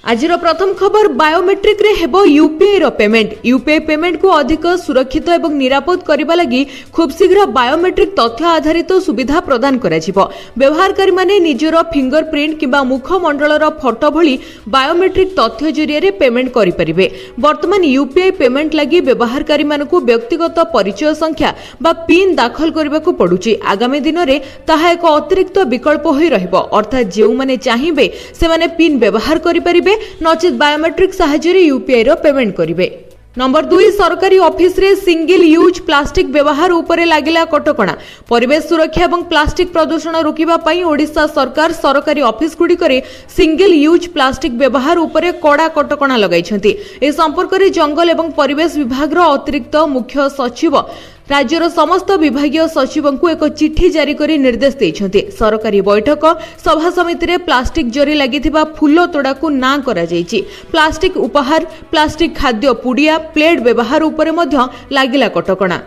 आजिर प्रथम खबर बायोमेट्रिक रे हेबो यूपीआई रो पेमेंट। यूपीआई पेमेंट को अधिक सुरक्षित एवं निरापद करबा लागि खूब शीघ्र बायोमेट्रिक तथ्य आधारित सुविधा प्रदान कराजिबो। व्यवहारकारी माने निजरो फिंगरप्रिंट किबा मुखमंडल रो फोटो भली बायोमेट्रिक तथ्य जरिया रे पेमेंट करि परिबे। वर्तमान यूपीआई पेमेंट लागि व्यवहारकारी मानकु व्यक्तिगत परिचय संख्या बा पिन दाखल करबाकू पडुची। आगामी दिन रे ताहा एक अतिरिक्त विकल्प होई रहइबो, अर्थात जेउ माने चाहिबे से माने पिन व्यवहार करि परिबे, नचित बायोमेट्रिक साहाय्य यूपीआई रो पेमेंट करिवे। नंबर 2 सरकारी ऑफिस रे सिंगल यूज प्लास्टिक व्यवहार उपरे लागिला कटकणा। परिवेश सुरक्षा एवं प्लास्टिक प्रदूषण रोकिबा पई ओडिशा सरकार सरकारी ऑफिस गुडी करे सिंगल यूज प्लास्टिक व्यवहार उपरे कड़ा कटकणा लगाइछंती। ए संपर्क रे जंगल एवं परिवेश विभाग रो अतिरिक्त मुख्य सचिव राज्यर समस्त विभागीय सचिवों को एक चिठी जारी कर निर्देश देइछंती। सरकारी बैठक सभा समिति रे प्लास्टिक जरी लागिथिबा फूल तोड़ा को ना करा जायछि। प्लास्टिक उपहार, प्लास्टिक खाद्य पुड़िया, प्लेट व्यवहार उपरे मध्य लागिला कटकणा।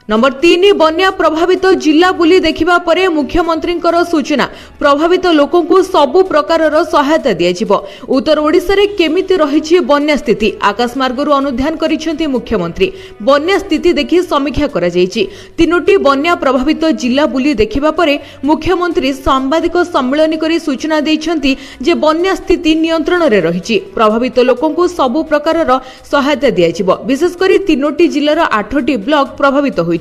नंबर 3 बन्या प्रभावित जिला बुली देखिबा परे मुख्यमंत्रींकर सूचना। प्रभावित लोकों को सबु प्रकारर सहायता दियाजिबो। उत्तर ओडिसा रे केमिति रहिछि बन्या स्थिति आकाश मार्गरु अनुध्यान करिसेंती मुख्यमंत्री। बन्या स्थिति देखि समीक्षा करा जायछि। 3टी बन्या प्रभावित जिला बुली देखिबा परे मुख्यमंत्री सांबादिक सम्मेलन करी सूचना दैछंती जे बन्या स्थिति नियंत्रण रे रहिछि। प्रभावित लोकों को सबु प्रकारर सहायता दियाजिबो। विशेष करी 3टी जिल्लार 8टी ब्लॉक प्रभावित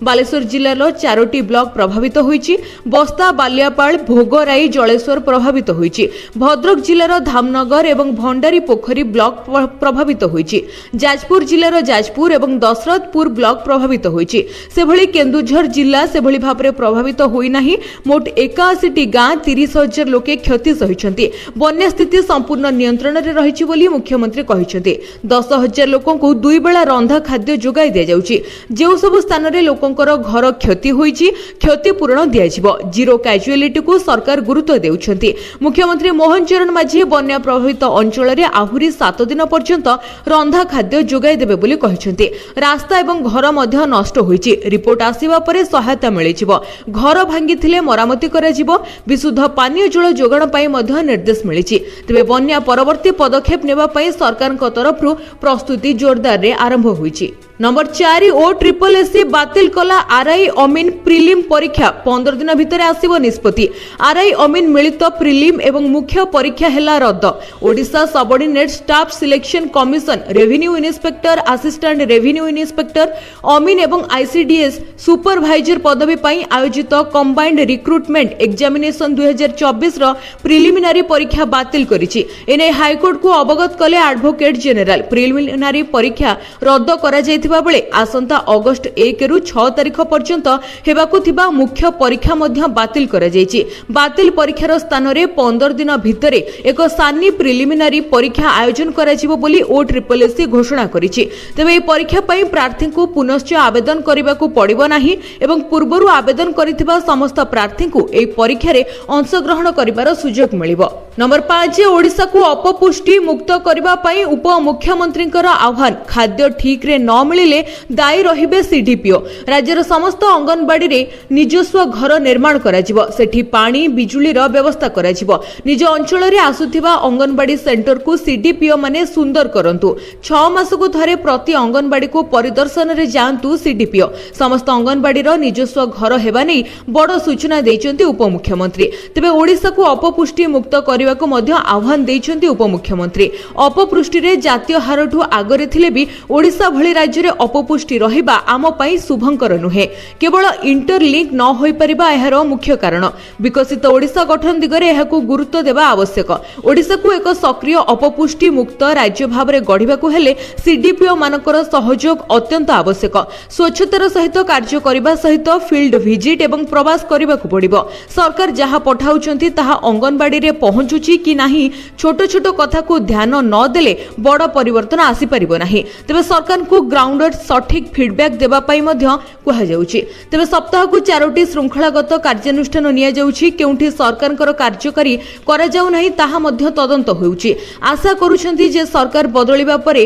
बालेश्वर जिल्लार 4टी ब्लॉक प्रभावित होईछि। बस्ता, बालियापाल, भोगराई, जलेश्वर प्रभावित होईछि। भद्रक जिल्लार धामनगर एवं भंडारी पोखरी ब्लॉक प्रभावित होईछि। जाजपुर जिल्लार जाजपुर एवं दशरथपुर ब्लॉक प्रभावित होईछि। सेभଳି केन्दुझर जिल्ला सेभଳି भाबरे प्रभावित होई नाही। मोट 81टी गां 30,000 लोके क्षति सहिछंती। बन्या स्थिति संपूर्ण नियंत्रण रे रहिछि बोली मुख्यमंत्री कहिछंती। 10,000 लोकों को 2 बेला रंधा खाद्य जोगाई दिया जाउछि। जेउ सब स्थान रे लोकंकर घर क्षति होईछि क्षतिपूरण दियाजिबो। जीरो कैजुअलिटी को सरकार गुरुत्व देउछंती। मुख्यमंत्री मोहन चरण माझी बन्या प्रभावित अंचल रे आहुरी 7 दिन पर्यंत रंधा खाद्य जोगाई देबे बोली कहिछंती। रास्ता एवं घर मध्य नष्ट होईछि। रिपोर्ट आसीबा परे सहायता मिलिजिबो। घर भांगिथिले मरामती कराजिबो। विशुद्ध पानीय जल जोगाण पई मध्य निर्देश मिलिछि। तबे बन्या परवर्ती पदक्षेप नेबा पई सरकारक तरफरु प्रस्तुति जोरदार रे आरंभ होईछि। नंबर 4 OSSC बातिल कला आरआई अमीन प्रिलिम परीक्षा 15 दिन भितर आसीबो निष्पत्ति। आरआई अमीन मिलित प्रिलिम एवं मुख्य परीक्षा हेला रद्द। Odisha subordinate staff selection commission revenue inspector, assistant revenue inspector, अमीन एवं आईसीडीएस सुपरवाइजर पदवी पई आयोजित कंबाइंड रिक्रुटमेंट एग्जामिनेशन 2024 रो प्रिलिमिनारी परीक्षा बातिल करिछि। एने हाईकोर्ट को अवगत कले एडवोकेट जनरल। प्रिलिमिनारी परीक्षा रद्द करा जायथिबा बेले आसंता अगस्त 1 रु 6 तारिख पर्यंत हेबाकु थिबा मुख्य परीक्षा मध्य बातिल करा जायछि। बातिल परीक्षार स्थान रे 15 दिन भितरे एक सानी प्रिलिमिनारी परीक्षा आयोजन कराजिबो बोली OSSC घोषणा करिछि। तबे ए परीक्षा पई प्रार्थी को पुनश्च आवेदन करिबाकू पड़िबो नाही एवं पूर्वरु आवेदन करिथिबा समस्त प्रार्थी को ए परीक्षा रे अंशग्रहण करिबार सुजोग मिलिबो। नंबर 5 ओडिसा को अपपुष्टि मुक्त करिबा पई उप मुख्यमंत्रींकर आह्वान। खाद्य ठीक रे न मिलिले दायी रहिबे सीडीपीओ। राज्यर समस्त अंगनबाड़ी रे निजस्व घर निर्माण कराजिबो। सेठी पानी बिजुली रो व्यवस्था कराजिबो। निज अंचल रे आसुथिबा अंगनबाड़ी सेंटर को सीडीपीओ माने सुंदर करंतु। 6 मास को थरे प्रति अंगनबाड़ी को परिदर्शन रे जांतु सीडीपीओ। समस्त अंगनबाड़ी रो निजस्व घर हेबा नै बड़ सूचना दैचंती उपमुख्यमंत्री। तबे ओडिसा को अपपुष्टि मुक्त करिबा को मध्य आह्वान दैचंती उपमुख्यमंत्री। अपपुष्टि रे जातीय हारठु आगरे थिले भी ओडिसा भଳି राज्य रे अपपुष्टि रहिबा आम पई शुभंकर नुहे। केवल इंटरलिंक न होई परिबा एहार मुख्य कारण। विकसित ओडिसा गठन दिगरे एहाकू गुरुत्व देबा आवश्यक। ओडिसा को एक सक्रिय अपपुष्टि मुक्त राज्य भाबरे गढिबा को हेले सीडीपीओ मानकर सहयोग अत्यंत आवश्यक। स्वच्छतार सहित कार्य करिबा सहित फील्ड विजिट एवं प्रवास करिबा को पड़िबो। सरकार जहा पठाउचंती ताहा अंगनबाड़ी रे पहुंचुची कि नाही छोट छोट कथा को ध्यान न देले बड़ परिवर्तन आसी परिबो नाही। तबे सरकार को ग्राउंड सठिक फीडबैक देबा पई मध्य कुहा जाउछि। तबे सप्ताह को 4टी श्रृंखलागत कार्यानुष्ठान निया जाउछि। केउठी सरकारकर कार्यकारी करा जाउ नाही ताहा मध्य तदंत होउछि। आशा करूछंती जे सरकार बदलिबा परे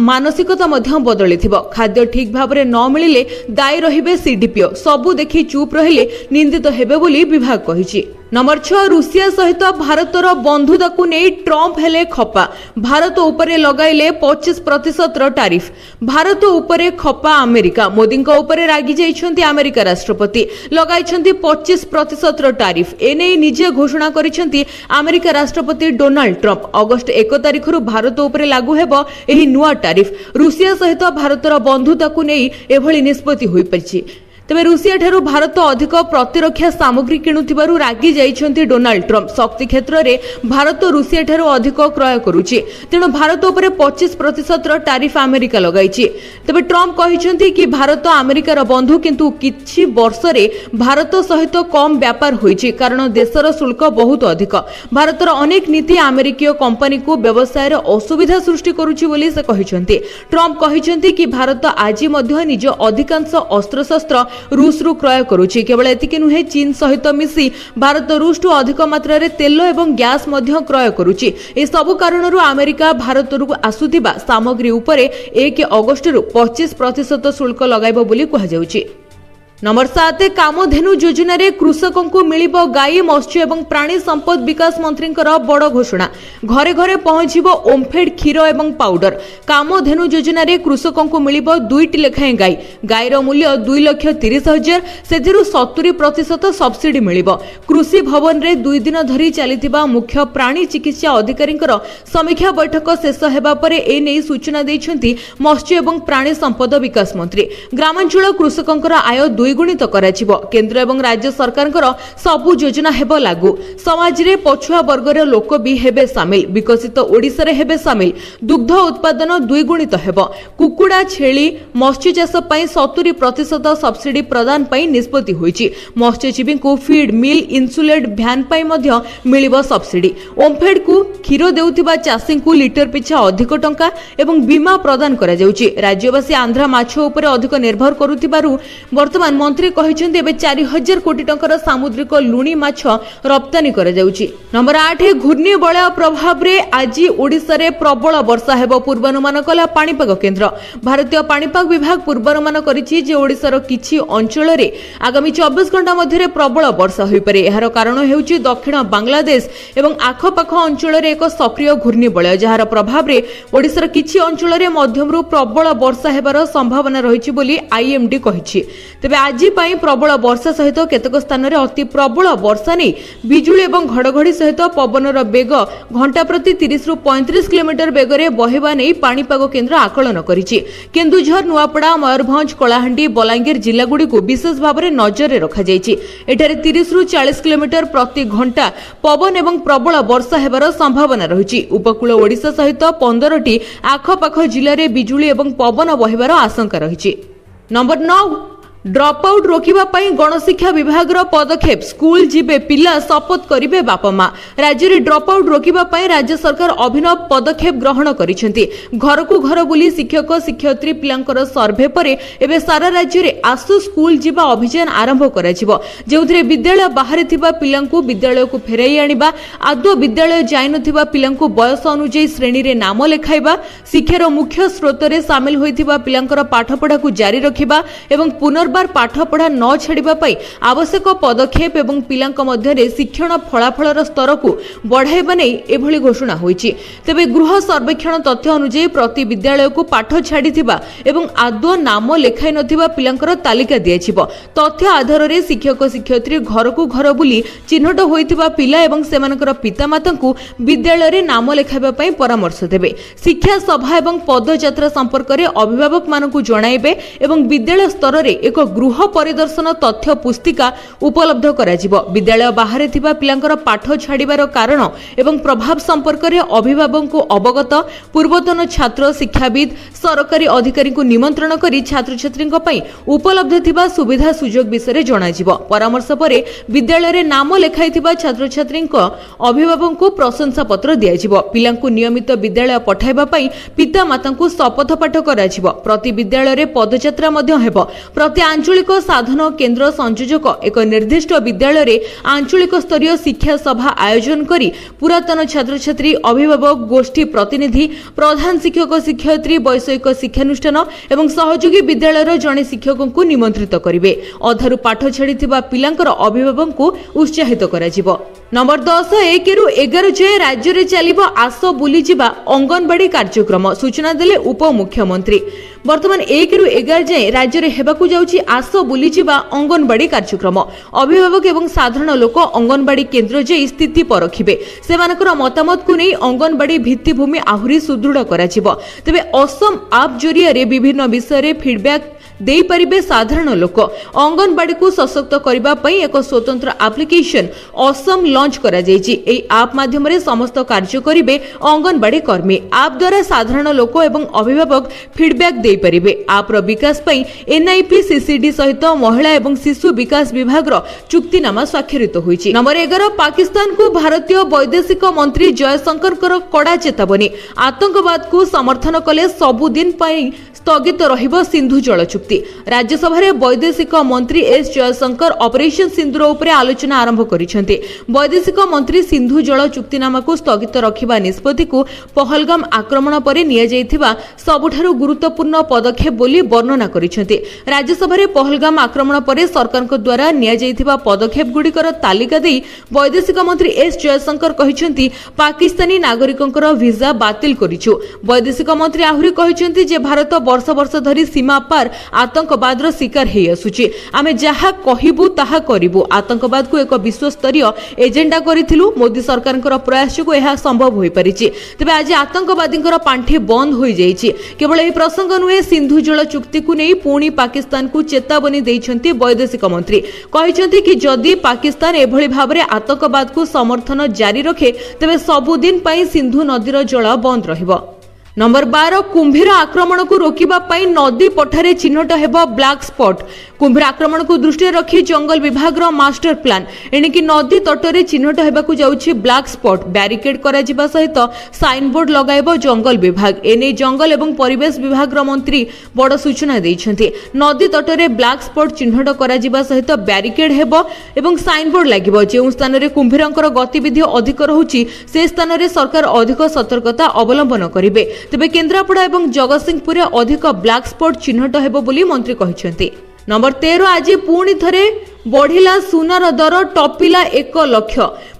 मानसिकता मध्य बदलिथिबो। खाद्य ठीक भाबरे न मिलिले दायी रहिबे सीडीपीओ। सबु देखि चुप रहिले निंदित हेबे बोली विभाग कहिछि। नंबर 6 रूसिया सहित भारतर बंधुता को नहीं ट्रंप हेले खपा भारत उपरे लगाइले 25% टारिफ भारत उपरे खपा अमेरिका मोदी उपरे रागी जाइछन्ति अमेरिका राष्ट्रपति लगाइछन्ति 25% टारिफ एने निजे घोषणा करिछन्ति अमेरिका राष्ट्रपति डोनाल्ड ट्रंप अगस्त 1 तारिख भारत उपरे लागू हेबो एही नुआ टारिफ रूसिया सहित भारतर बंधुता को नहीं एभली निष्पत्ति होई परिछि तेबे रूसिया ठारू भारत अधिक प्रतिरक्षा सामग्री किणुथिबारु रागी जाइछन्ति डोनाल्ड ट्रंप शक्ति क्षेत्र में भारत रूसिया ठारू अधिक क्रय करुछि तेणु भारत उपरे 25% टारिफ अमेरिका लगाइछि तेबे ट्रंप कहिछन्ति कि भारत अमेरिकार बंधु किंतु किछि वर्ष रे भारत सहित कम व्यापार होइछि कारण देशर शुल्क बहुत अधिक भारतर अनेक नीति अमेरिकीय कंपनी को व्यवसाय रे असुविधा सृष्टि करुछि बोली से कहिछन्ति ट्रंप कहिछन्ति कि भारत आज मध्य निज अधिकांश अस्त्रशस्त्र रूस रु क्रय करुछि केवल एतिके नुहे चीन सहित मिसी भारत रूस टू अधिक मात्रा रे तेल एवं गैस मध्य क्रय करुछि ए सब कारणरु अमेरिका भारत रु आसुथिबा सामग्री उपरे 1 अगस्त रु 25% शुल्क लगाइबो बोली कहा जाउछि नंबर 7 कामधेनु योजना रे कृषकों को मिलिबो गाई मत्स्य एवं प्राणी संपद विकास मंत्री बड़ घोषणा घरे घरे पहुंचीबो ओमफेड क्षीर एवं पाउडर कामधेनु योजना रे कृषकों को मिलिबो 2टी लेखाएं गाई गाईर मूल्य 2,30,000 सेथिरु 70% सब्सिडी मिलिबो कृषि भवन रे 2 दिन धरी चलीथिबा मुख्य प्राणी चिकित्सा अधिकारी समीक्षा बैठक शेष हेबा परे ए नै सूचना दैछन्ति मत्स्य एवं प्राणी संपद विकास मंत्री ग्रामांचल कृषकों आय गुणित कराजिबो केंद्र एवं राज्य सरकारଙ୍କର सबु योजना हेबो लागू समाज रे पछुआ वर्ग रे लोक भी हेबे शामिल विकसित ओडिसा रे हेबे शामिल दुग्ध उत्पादन द्विगुणित हेबो कुकुडा छेली मत्स्य चाष पई 70% सब्सिडी प्रदान पई निष्पत्ति होईची मत्स्यजीवी को फीड मिल इन्सुलेट भ्यान पई मध्य मिलिबो सब्सिडी ओमफेड को क्षीर देउथिबा चाषी को लिटर पिछा अधिक टंका एवं बीमा प्रदान करा जाउची राज्यवासी आंध्रा माछ उपरे अधिक निर्भर करूथिबारु वर्तमान मंत्री कहिसेंति एबे 4000 कोटी टंकार सामुद्रिक लुणी माछ रप्तानी करा जाउची नंबर 8 घूर्णी बलय प्रभाव रे आज ओडिसा रे प्रबल वर्षा हेबो पूर्वानुमान कला पाणीपाग केंद्र भारतीय पाणीपाग विभाग पूर्वानुमान करिछि जे ओडिसा रो किछि अंचल रे आगामी 24 घंटा मध्ये रे प्रबल वर्षा होई पारे एहार कारण हेउछि दक्षिण बांग्लादेश एवं आखपाख अंचल रे एक सक्रिय घूर्णी बलय जहार प्रभाव रे ओडिसा रो किछि अंचल रे मध्यम रु प्रबल वर्षा हेबार संभावना रहिछि बोली आईएमडी कहिछि तेबे आज प्रबल वर्षा सहित केतक स्थान में अति प्रबल वर्षा नहीं बिजुली और घड़घड़ी सहित पवनर बेग घंटा प्रति 30 रु 35 किलोमीटर बेगरे बहेबा नहीं पाणीपाग केन्द्र आकलन करिछि केन्दुझर नुआपड़ा मयूरभंज कलाहांडी बलांगीर जिलागुड़ी को विशेष भाव में नजर रखा जाइछि एठारे 30 रु 40 किलोमीटर प्रति घंटा पवन एवं प्रबल वर्षा हेबार संभावना रहिछि उपकूल ओडिशा सहित 15टी आखपाख जिले में बिजुली और पवन बहेबार आशंका रहिछि नंबर 9 ड्रप आउट रोकिबा पई गणशिक्षा विभाग रो पदक्षेप स्कूल जिबे पिला शपथ करिवे बापा मां राज्य रे ड्रप आउट रोकिबा पई राज्य सरकार अभिनव पदक्षेप ग्रहण करिसेंति घर को घर बुली शिक्षक शिक्षयित्री पिलांकर सर्वे परे एबे सारा राज्य रे आसु स्कूल जिबा अभियान आरंभ कराजिबो जेउथरे विद्यालय बाहरे थिबा पिलांकु विद्यालय को फेराई आनिबा आदो विद्यालय जाय नथिबा पिलांकु बयस अनुଯାयी श्रेणी रे नाम लेखाइबा शिक्षार मुख्य स्रोत रे शामिल होइथिबा पिलांकर पाठपढ़ा को जारी रखिबा एवं पुनर्बार पाठपढ़ा न छाड़िबा पई आवश्यक पदक्षेप एवं पिलांक मध्यरे शिक्षण फलाफलर स्तर को बढ़ाइबा नै एभली घोषणा होईछि तेबे गृह सर्वेक्षण तथ्य अनुଯାयी प्रति विद्यालय को पाठ छाड़िथिबा एवं आदो नाम लेखाइ नथिबा पिलांकर तालिका दियाछिबो तथ्य आधार रे शिक्षक शिक्षयित्री घर को घर बुली चिन्हट होइथिबा पिला एवं सेमानकर पितामाता को विद्यालय रे नाम लेखाइबा पई परामर्श देबे शिक्षा सभा एवं पदयात्रा संपर्क रे अभिभावक मानकु जणाइबे एवं विद्यालय स्तर रे एक गृह परिदर्शन तथ्य पुस्तिका उपलब्ध कराजिबो विद्यालय बाहरे थिबा पिलांकर पाठ छाड़िबार कारण एवं प्रभाव संपर्क रे अभिभावक को अवगत पूर्वतन छात्र शिक्षाविद सरकारी अधिकारी को निमंत्रण करी छात्र छात्री पई उपलब्ध थिबा सुविधा सुजोग विषय रे जणाजिबो परामर्श परे विद्यालय रे नाम लेखाइथिबा छात्र छात्री अभिभावक को प्रशंसा पत्र दियाजिबो पिलांकु नियमित विद्यालय पठाइबा पई पिता माता को शपथ पाठ कराजिबो प्रति विद्यालय रे पदयात्रा मध्य हेबो प्रति आंचलिक साधन केन्द्र संयोजक एक निर्दिष्ट विद्यालय रे आंचलिक स्तरीय शिक्षा सभा आयोजन करी पुरातन छात्र छात्री अभिभावक गोष्ठी प्रतिनिधि प्रधान शिक्षक शिक्षयित्री वैषयिक शिक्षानुष्ठान एवं सहयोगी विद्यालयर जड़े शिक्षक को निमंत्रित करेंगे। अधारू पाठ छाड़ी पिलांकर अभिभावक को उत्साहित करा। नंबर 10 1 रु 11 जाए राज्य में चलो आस बुलीजा अंगनवाड़ी कार्यक्रम सूचना देले उप मुख्यमंत्री। वर्तमान 1 रु 11 जाए राज्य में हेबाकु जाउची आस बुलीजा अंगनवाड़ी कार्यक्रम। अभिभावक एवं साधारण लोक अंगनवाड़ी केन्द्र जाई स्थिति परखिबे। सेमानकर मतामत को नहीं अंगनवाड़ी भित्तिभूमि आहुरी सुदृढ़ कराजिबो। तेबे असम आप जरिया विभिन्न विषय फीडबैक देई परिबे। साधारण लोक अंगनवाड़ी को सशक्त करबा पई एक स्वतंत्र एप्लिकेशन असम लॉन्च करा जायछि। एई ऐप माध्यम रे समस्त कार्य करिवे अंगनवाड़ी कर्मी। ऐप द्वारा साधारण लोक एवं अभिभावक फीडबैक देई परिबे। ऐप रो विकास पई एनआईपी सीसीडी सहित महिला एवं शिशु विकास विभाग रो चुक्तिनामा स्वाक्षरित होईछि। नंबर 11 पाकिस्तान को भारतीय वैदेशिक मंत्री जयशंकर कड़ा चेतावनी। आतंकवाद को समर्थन कले सबुदिन पई स्थगित रहिबो सिंधु जल चुक्ति। राज्यसभा रे वैदेशिक मंत्री एस जयशंकर ऑपरेशन सिंधुर उपरे आलोचना आरंभ करिसेंति। वैदेशिक मंत्री सिंधु जल चुक्तिनामा को स्थगित रखिबा निष्पत्ति को पहलगाम आक्रमण परे निया जायथिबा सबुठारु गुरुत्वपूर्ण पदक्षेप बोली वर्णना करिसेंति। राज्यसभा रे पहलगाम आक्रमण परे सरकारक द्वारा निया जायथिबा पदक्षेप गुडिकर तालिका देई वैदेशिक मंत्री एस जयशंकर कहिसेंति पाकिस्तानी नागरिकंकर वीजा बातिल करिछु। वैदेशिक मंत्री आहुरी कहिसेंति जे भारत वर्ष वर्ष धरी सीमा पार आतंकवाद शिकार हो आसुची। आमे जहा कहिबु ताहा करिबु। आतंकवाद को एक विश्व स्तरीय एजेंडा करिथिलु। मोदी सरकार प्रयास को यह संभव हो पारिछि। तबे आज आतंकवादी पांठी बंद हो जाइछि। केवल यह प्रसंग नुहे सिंधु जल चुक्ति को नहीं पुणी पाकिस्तान को चेतावनी दैछन्ति वैदेशिक मंत्री। कहिछन्ति कि जदि पाकिस्तान एभली भाबरे आतंकवाद को समर्थन जारी रखे तबे सबुदिन पई सिंधु नदीर जल बंद रहिबो। नंबर 12 कुंभीर आक्रमण को रोकिबा पई नदी पठारे चिन्हट हेबो ब्लैक स्पॉट। कुंभीर आक्रमण को दृष्टि रखी जंगल विभाग रो मास्टर प्लान एणिकी नदी तटरे चिन्हट हेबाकु जाउछि ब्लैक स्पॉट। बैरिकेड करा जिबा सहित साइन बोर्ड लगाइबो जंगल विभाग। एने जंगल एवं परिवेश विभाग रो मंत्री बड़ सूचना दैछन्ति। नदी तटरे ब्लैक स्पॉट चिन्हट करा जिबा सहित बैरिकेड हेबो एवं साइन बोर्ड लागिबो। जे स्थान रे कुंभीरंकर गतिविधि अधिक रहुछि से स्थान रे सरकार अधिक सतर्कता अवलंबन करिवे। तेबे केन्द्रापड़ा एवं जगतसिंहपुर अधिक ब्लैक स्पॉट चिन्हट हेबो बोली मंत्री कहिसेंति। नंबर 13 आज पुणी थरे बढ़िला सुनार दर टपिला 1 लाख।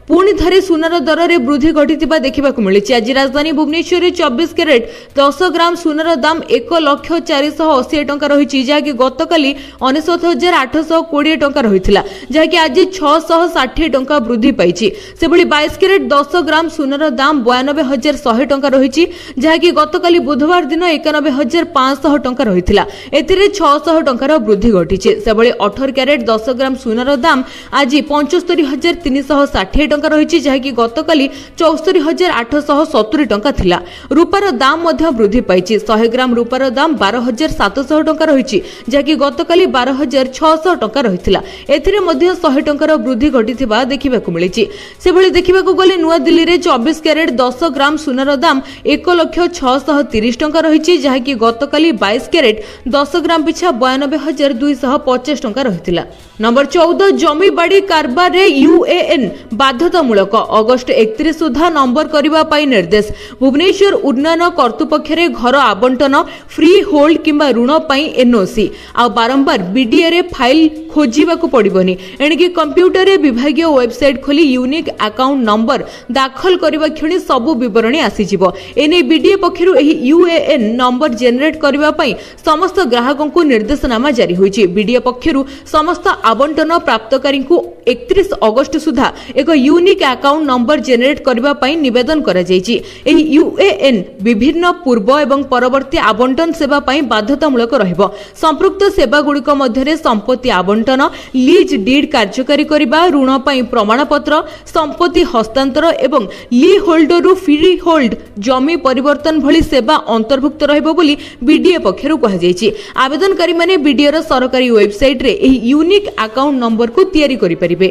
पुणी थरे सुनार दर रे वृद्धि घटिथिबा देखिबाकु मिलिछि। आज राजधानी भुवनेश्वर रे 24 कैरेट 10 ग्राम सुनार दाम 1,480,000 टंका रहिछि, जाकी गतकाली 69,820 टंका रहिथिला, जाकी आज 660 टंका वृद्धि पाइछि। सेबळी 22 कैरेट 10 ग्राम सुनार दाम 92,100 टंका रहिछि, जाकी गतकाली बुधवार दिन 91,500 टंका रहिथिला। एथिरे 600 टंकार वृद्धि घटिछि। सेबळी 18 कैरेट 10 ग्राम सुनार दाम आज 75,360 टंका रहिछि, जाकी गतकाली 74,870 टंका थिला। रूपार दाम मध्य वृद्धि पाइछि। 100 ग्राम रूपार दाम 12,700 टंका रहिछि, जाकी गतकाली 12,600 टंका रहिथिला। एथिरे मध्य 100 टंकार वृद्धि घटिथिबा देखिबाकु मिलिछि। सेभଳି देखिबाकु गले नुआ दिल्ली रे 24 कैरेट 10 ग्राम सुनार दाम 1,630 टंका रहिछि, जाकी गतकाली 22 कैरेट 10 ग्राम पिछा 92,250 टंका रहिथिला। नंबर 14 जमी बाड़ी कारबार रे यूएएन बाध्यतामूलक। अगस्ट 31 सुधा नंबर करबा पई निर्देश। भुवनेश्वर उन्नयन कर्तृपक्ष रे घर आवंटन फ्री होल्ड किंबा ऋण पई एनओसी आ बारंबार बीडीए रे फाइल खोजिबाकू पड़िबनी। एणिकी कंप्यूटर रे विभागीय वेबसाइट खोली यूनिक अकाउंट नंबर दाखल करबा क्षणी सबु विवरणी आसी जिवो। एने बीडीए पक्षरु एही यूएएन नंबर जनरेट करबा पई समस्त ग्राहकों को निर्देशनामा जारी होईछि। बीडीए पक्षरु समस्त आवंटन प्राप्तकारी को 31 अगस्त सुधा एक यूनिक अकाउंट नंबर जनरेट करबा पई निवेदन करा जायछि। एही यूएएन विभिन्न पूर्व एवं परवर्ती आवंटन सेवा पई बाध्यतामूलक रहइबो। संपृक्त सेवा गुड़िक मध्यरे संपत्ति आवंटन, लीज डीड कार्यकारी करबा, ऋण पई प्रमाणपत्र, संपत्ति हस्तांतर एवं ली होल्डरु फ्री होल्ड जमी परिवर्तन भली सेवा अंतर्भुक्त रहइबो बोली बीडीए पक्षरु कहा जायछि। आवेदनकारी माने बीडीए रो सरकारी वेबसाइट रे एही यूनिक अकाउंट नंबर को तयारी करि परिबे।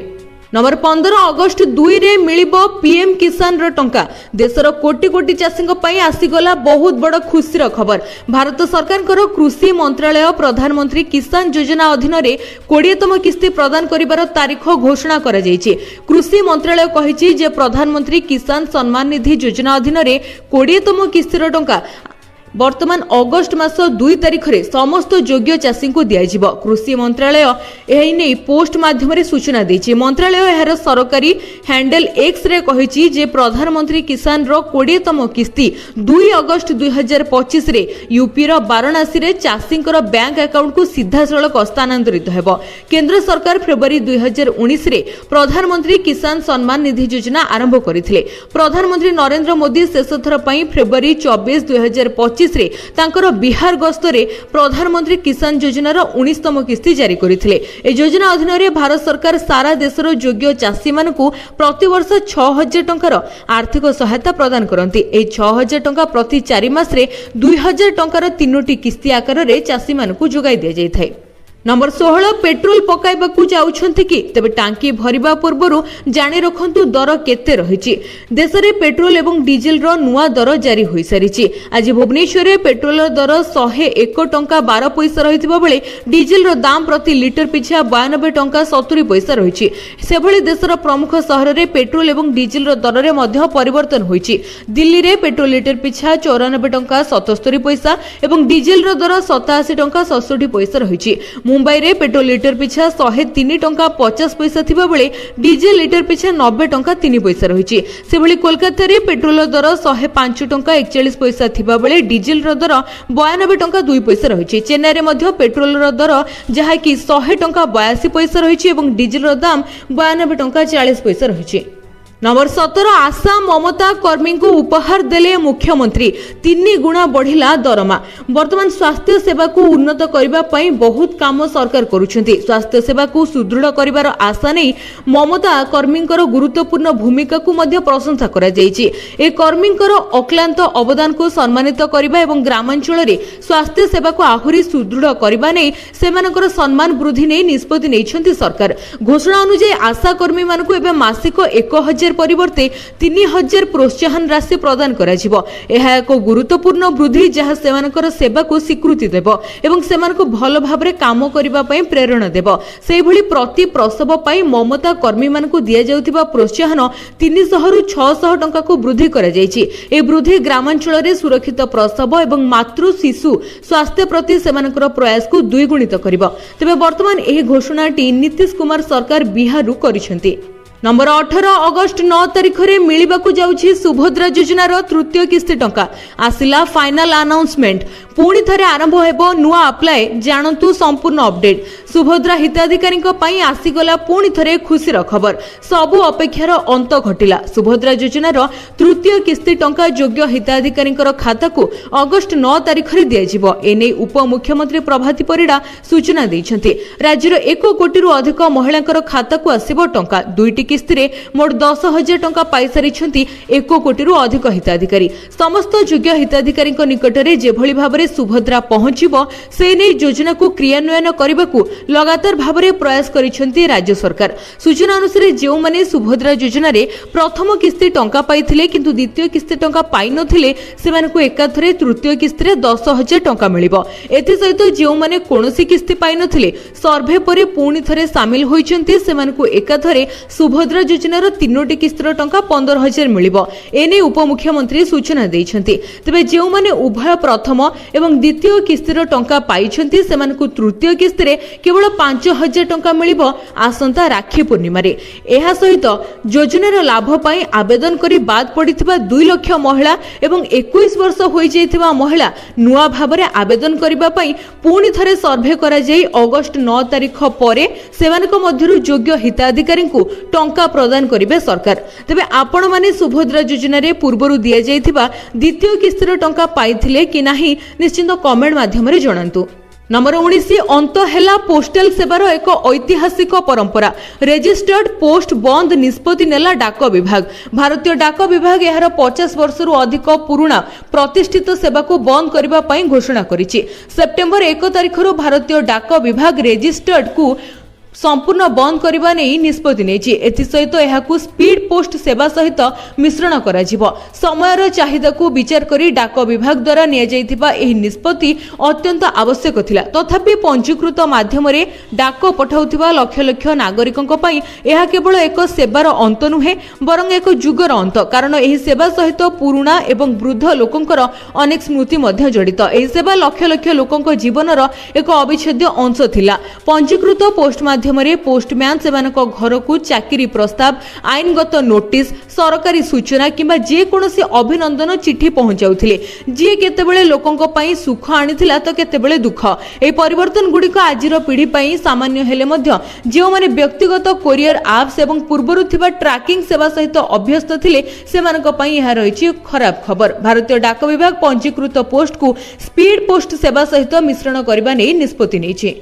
नंबर 15 अगस्ट 2 रे मिलिबो पीएम किसान रो टंका। देशर कोटी कोटी चाषी पई आसीगला बहुत बड़ खुशीर खबर। भारत सरकार कृषि मंत्रालय प्रधानमंत्री किसान योजना अधीन रे 20तम किस्ती प्रदान करिबार तारीख घोषणा करा जायछि। कृषि मंत्रालय कहिछि जे प्रधानमंत्री किसान सम्मान निधि योजना अधीन रे 20तम किस्तीर टंका वर्तमान अगस्ट मास 2 तारिख रे समस्त योग्य चाषी को दियाजिबो। कृषि मंत्रालय एही नै पोस्ट माध्यम रे सूचना दैछि। मंत्रालय एहार सरकारी हैंडल एक्स रे कहिछि जे प्रधानमंत्री किसान रो 20तम किस्ती 2 अगस्ट 2025 रे यूपी रो वाराणसी रे चाषींकर बैंक अकाउंट को सीधा सड़क स्थानांतरित हेबो। केंद्र सरकार फरवरी 2019 रे प्रधानमंत्री किसान सम्मान निधि योजना आरंभ करथिले। प्रधानमंत्री नरेंद्र मोदी शेष थर पई फरवरी 24 2025 रे तांकर बिहार गस्त रे प्रधानमंत्री किसान योजनार 19तम किस्ती जारी करथिले। ए योजना अधीन रे भारत सरकार सारा देशर योग्य चाषी मानकु प्रति वर्ष 6000 टंकार आर्थिक सहायता प्रदान करंती। ए 6000 टंका प्रति 4 मास रे 2000 टंकार 3टी किस्ती आकार रे चाषी मानकु जोगाई दिया जाय थाए। नंबर 16 पेट्रोल पकाइबाकू जाउछंती कि तबे टांकी भरिबा पूर्वरु जानि रखंतु दर केते रहिछि। देश रे पेट्रोल एवं डीजल रो नुआ दर जारी होई सारिछि। आज भुवनेश्वर रे पेट्रोल दर 101 टंका 12 पैसा रहितबा बेले डीजल रो दाम प्रति लिटर पिछा 92 टंका 70 पैसा रहिछि। सेभଳି देशर प्रमुख शहर रे पेट्रोल एवं डीजल रो दर रे मध्य परिवर्तन होइछि। दिल्ली रे पेट्रोल लिटर पिछा 94 टंका 77 पैसा एवं डीजल रो दर 87 टंका 67 पैसा रहिछि। मुंबई रे पेट्रोल लिटर पिछा 103 टंका 50 पैसा थिबा बेले डीजल लिटर पिछा 90 टंका 3 पैसा रहिछि। सेभଳି कोलकाता रे पेट्रोल दर 105 टंका 41 पैसा थिबा बेले डीजल रो दर 92 टंका 2 पैसा रहिछि। चेन्नई रे मध्य पेट्रोल रो दर जहा कि 100 टंका 82 पैसा रहिछि एवं डीजल रो दाम 92 टंका 40 पैसा रहिछि। नंबर 17 आशा ममता कर्मी को उपहार देले मुख्यमंत्री 3 गुणा बढ़िला दरमा। वर्तमान स्वास्थ्य सेवा को उन्नत करबा पई बहुत काम सरकार करूछंती। स्वास्थ्य सेवा को सुदृढ़ करिवार आशा नै ममता कर्मींकर गुरुत्वपूर्ण भूमिका को मध्य प्रशंसा करा जायछि। ए कर्मींकर अक्लांत अवदान को सम्मानित करबा एवं ग्रामांचल रे स्वास्थ्य सेवा को आहुरी सुदृढ़ करबा नै सेमानकर सम्मान वृद्धि नै निष्पत्ति नैछंती सरकार। घोषणा अनुसार आशा कर्मी मानकु एबे मासिक 1000 परिवर्ते 3000 प्रोत्साहन राशि प्रदान करा जिवो। एहा एक गुरुत्वपूर्ण वृद्धि जहा सेमानकर सेवा को स्वीकृति देबो एवं सेमानको भलो भाबरे काम करिबा पई प्रेरणा देबो। सेहि भली प्रति प्रसव पई ममता कर्मी मानकु दिया जाउतिबा प्रोत्साहन 300 रु 600 टंका को वृद्धि करा जायछि। ए वृद्धि ग्रामांचल रे सुरक्षित प्रसव एवं मातृ शिशु स्वास्थ्य प्रति सेमानकर प्रयास को द्विगुणित करिबो। तबे वर्तमान एही घोषणाटी नीतीश कुमार सरकार बिहार रु करिसेंती। नंबर 18 अगस्ट 9 तारिख रे मिलिबाकू जाउछि सुभद्रा योजनार तृतीय किस्ती टंका। आसिला फाइनल अनाउंसमेंट। पुणी थरे आरंभ हेबो नुआ अप्लाई। जानतु संपूर्ण अपडेट। सुभद्रा हिताधिकारी पई आसीगला पुणी थरे खुशीर खबर। सबु अपेक्षार अंत घटिला। सुभद्रा योजनार तृतीय किस्ती टंका योग्य हिताधिकारी खाता को अगस्ट 9 तारिख रे दिया जिवो। एने उपमुख्यमंत्री प्रभाती परिडा सूचना दैछंती। राज्यर 1 कोटी रु अधिक महिलांकर खाता को आसीबो टंका। 2टी किस्ती रे मोट 10,000 टंका पाई सारिछंती 1 कोटी रु अधिक हिताधिकारी। समस्त योग्य हिताधिकारी निकटरे जेभଳି भाबरे सुभद्रा पहुंचिबो से नै योजना को क्रियान्वयन करबाकू लगातार भाबरे प्रयास करिसेंती राज्य सरकार। सूचना अनुसार जेउ माने सुभद्रा योजना रे प्रथम किस्ती टंका पाइथिले किंतु द्वितीय किस्ती टंका पाइ नथिले सेमानकू एकाथरे तृतीय किस्ती रे 10,000 टंका मिलिबो। एथि सहित जेउ माने कोनोसी किस्ती पाइ नथिले सर्वे परे पुणी थरे शामिल होइचंती सेमानकू एकाथरे सुभद्रा योजनार 3टी किस्तीर टंका 15,000 मिलिबो। एने उपमुख्यमंत्री सूचना दैछंती। तबे जेउ माने उभय प्रथम एवं द्वितीय किस्तीर टंका पाइछंती सेमानकू तृतीय किस्ती रे केवल 5,000 टंका मिलिबो आसंता राखी पूर्णिमा रे। एहा सहित योजनार लाभ पाई आवेदन करी बाद पड़िथिबा 2 लाख महिला एवं 21 वर्ष होई जायथिबा महिला नुआ भाबरे आवेदन करिबा पाई पुणी थरे सर्वे करा जाई अगस्ट 9 तारिख परे सेमानक मध्यरु योग्य हिताधिकारी को टंका प्रदान करिवे सरकार। तबे आपण माने सुभद्रा योजना रे पूर्वरु दिया जायथिबा द्वितीय किस्तीर टंका पाइथिले कि नाही निश्चित कमेंट माध्यम रे जणांतु। नंबर 19 अंत हेला पोस्टल सेवार एक ऐतिहासिक परंपरा। रेजिस्टर्ड पोस्ट बंद निष्पत्ति नेला डाक विभाग। भारतीय डाक विभाग यार 50 वर्ष रु अधिक पुराना प्रतिष्ठित सेवा को बंद करबा पई घोषणा करिछि। सेप्टेम्बर 1 तारिख रु भारतीय डाक विभाग रेजिस्टर्ड को संपूर्ण बंद करने नहीं निष्पत्ति नहीं। एसत यह स्पीड पोस्ट सेवा सहित मिश्रण कर समयर चाहिदा को विचार कर डाक विभाग द्वारा निष्पत्ति अत्यंत आवश्यक थिला। तथापि पंजीकृत माध्यम डाक पठाउथिबा लक्ष लक्ष नागरिकों यह केवल एक सेवार अंत नुहे बरं एक जुगर अंत, कारण यह सेवा सहित पुराणा एवं वृद्ध लोकंकर अनेक स्मृति जड़ित। यह सेवा लक्ष लक्ष लोकंक जीवनर एक अविच्छेद्य अंश थिला। पंजीकृत पोस्ट माध्यम पोस्टमैन सेमानक घर को चाकरी प्रस्ताव, आईनगत नोटिस, सरकारी सूचना किंबा जे कोनोसी अभिनंदन चिठी पहुंचाउथिले, जे केतेबेले लोकंक पई सुख आनिथिला तो केतेबेले दुख। ए परिवर्तन गुडिक आजिर पीढ़ी पई सामान्य हेले मध्य जे माने व्यक्तिगत कोरियर एप्स एवं पूर्वरु थिबा ट्रैकिंग सेवा सहित अभ्यस्त थिले सेमानक पई यह रहिछि खराब खबर। भारतीय डाक विभाग पंजीकृत पोस्ट को स्पीड पोस्ट सेवा सहित मिश्रण करबा नै निष्पत्ति नेछि।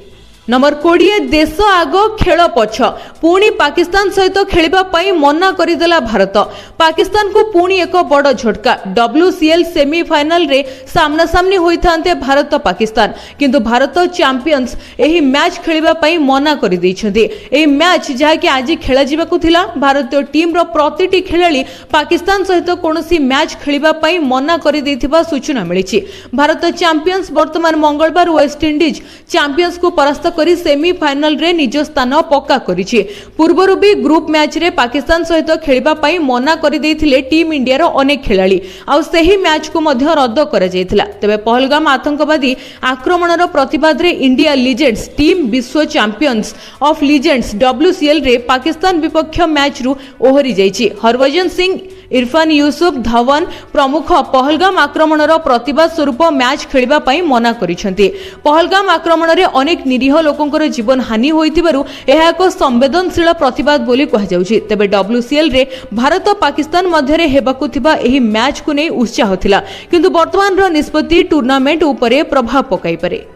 नंबर 20 देश आग खेल पछ पुणी पाकिस्तान सहित खेलिबा पई मना करिदेला भारत। पाकिस्तान को पुणी एक बड़ झटका। WCL सेमीफाइनल रे सामना सामनी होइथांते भारत पाकिस्तान, किंतु भारत चैंपियंस एही मैच खेलिबा पई मना करि दैछन्ते। एही मैच जहा कि आज खेला जिबाकु थिला, भारतीय टीम रो प्रतिटी खेलाड़ी पाकिस्तान सहित कोनोसी मैच खेलिबा पई मना करि दैथिबा सूचना मिलिछि। भारत चैंपियंस वर्तमान मंगलवार वेस्ट इंडीज चैंपियंस को परास्त करी सेमीफाइनल रे निज स्थान पक्का करिछि। पूर्वरु भी ग्रुप मैच रे पाकिस्तान सहित खेलिबा पई मना करि दैथिले टीम इंडिया रो अनेक खेलाड़ी, आ सही मैच को मध्य रद्द करा जायथिला। तबे पहलगाम आतंकवादी आक्रमणर प्रतिवाद रे इंडिया लीजेंड्स टीम विश्व चैंपियंस ऑफ लीजेंड्स WCL रे पाकिस्तान विपक्ष मैच रु ओहरी जायछि। हरभजन सिंह, इरफान यूसुफ, धवन प्रमुख पहलगाम आक्रमणर प्रतिवाद स्वरूप मैच खेलिबा पई मना करिसेंती। पहलगाम आक्रमण रे अनेक निरीह लोकंकर जीवन हानि होइतिबारु एहा एक संवेदनशील प्रतिवाद बोली कहा जाउछि। तबे WCL रे भारत पाकिस्तान मध्य रे हेबाकु थिबा एही मैच को नै उत्साह थिला, किंतु वर्तमान रो निष्पत्ति टूर्नामेंट उपरे प्रभाव पकाई पारे।